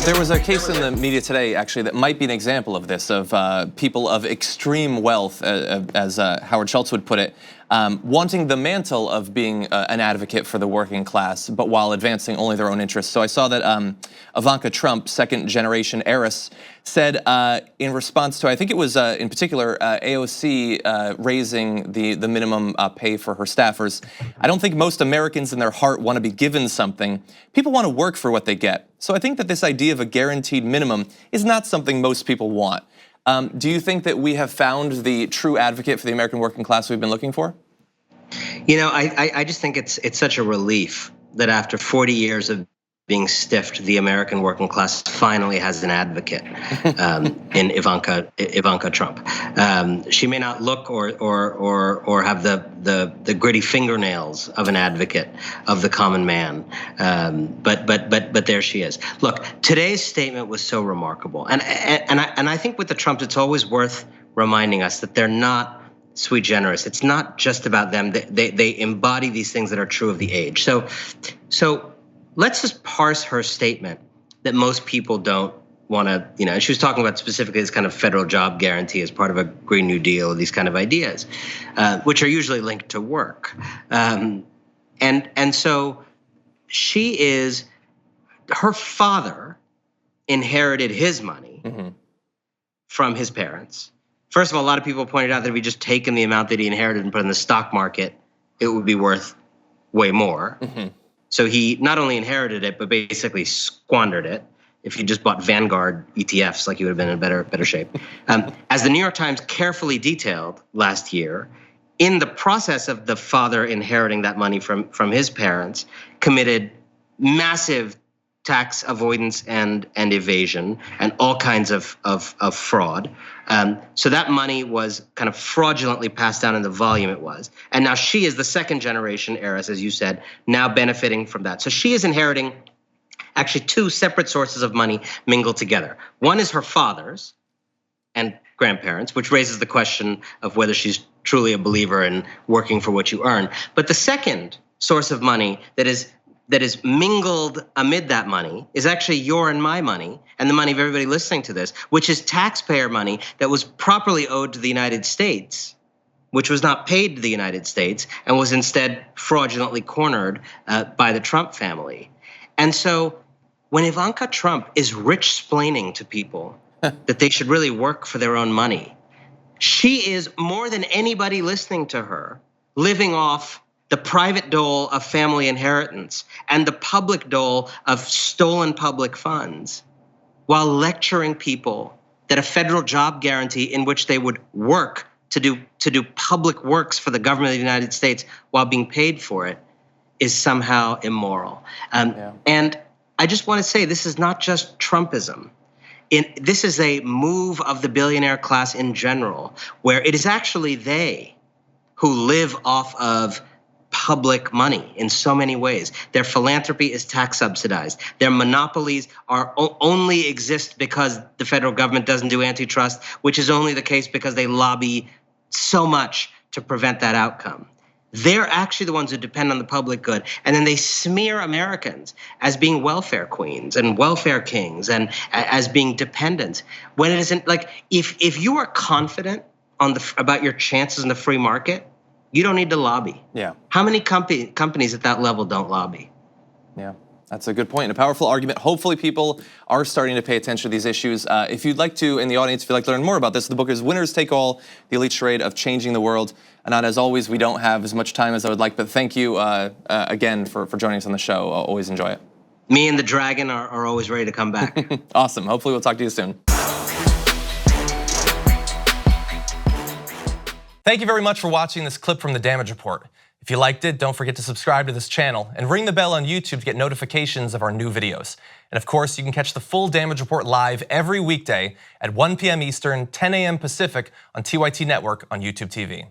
There was a case in the media today, actually, that might be an example of this, of people of extreme wealth, as Howard Schultz would put it, wanting the mantle of being an advocate for the working class, but while advancing only their own interests. So I saw that Ivanka Trump, second-generation heiress, said in response to, I think it was in particular AOC raising the minimum pay for her staffers, I don't think most Americans in their heart want to be given something. People want to work for what they get. So I think that this idea of a guaranteed minimum is not something most people want. Do you think that we have found the true advocate for the American working class we've been looking for? You know, I just think it's such a relief that after 40 years of being stiffed, the American working class finally has an advocate in Ivanka Trump. She may not look or have the gritty fingernails of an advocate of the common man, but there she is. Look, today's statement was so remarkable, and I think with the Trumps, it's always worth reminding us that they're not sui generis. It's not just about them. They embody these things that are true of the age. So let's just parse her statement that most people don't want to, and she was talking about specifically this kind of federal job guarantee as part of a Green New Deal, these kind of ideas, which are usually linked to work. And so her father inherited his money from his parents. First of all, a lot of people pointed out that if he just taken the amount that he inherited and put in the stock market, it would be worth way more. So he not only inherited it, but basically squandered it. If he just bought Vanguard ETFs, like he would have been in better shape. As the New York Times carefully detailed last year, in the process of the father inheriting that money from his parents, committed massive tax avoidance and evasion and all kinds of fraud. So that money was kind of fraudulently passed down in the volume it was. And now she is the second generation heiress, as you said, now benefiting from that. So she is inheriting actually two separate sources of money mingled together. One is her father's and grandparents, which raises the question of whether she's truly a believer in working for what you earn. But the second source of money that is mingled amid that money is actually your and my money and the money of everybody listening to this, which is taxpayer money that was properly owed to the United States, which was not paid to the United States and was instead fraudulently cornered by the Trump family. And so when Ivanka Trump is rich-splaining to people that they should really work for their own money, she is, more than anybody listening to her, living off the private dole of family inheritance and the public dole of stolen public funds, while lecturing people that a federal job guarantee in which they would work to do public works for the government of the United States while being paid for it is somehow immoral. And I just want to say, this is not just Trumpism. This is a move of the billionaire class in general, where it is actually they who live off of public money in so many ways. Their philanthropy is tax subsidized. Their monopolies only exist because the federal government doesn't do antitrust, which is only the case because they lobby so much to prevent that outcome. They're actually the ones who depend on the public good. And then they smear Americans as being welfare queens and welfare kings and as being dependents. When it isn't, like, if you are confident about your chances in the free market, you don't need to lobby. Yeah. How many companies at that level don't lobby? Yeah, that's a good point and a powerful argument. Hopefully people are starting to pay attention to these issues. If you'd like to, in the audience, if you'd like to learn more about this, the book is Winners Take All, The Elite Charade of Changing the World. Anand, as always, we don't have as much time as I would like, but thank you again for joining us on the show. I'll always enjoy it. Me and the dragon are always ready to come back. Awesome. Hopefully we'll talk to you soon. Thank you very much for watching this clip from The Damage Report. If you liked it, don't forget to subscribe to this channel and ring the bell on YouTube to get notifications of our new videos. And of course, you can catch the full Damage Report live every weekday at 1 p.m. Eastern, 10 a.m. Pacific on TYT Network on YouTube TV.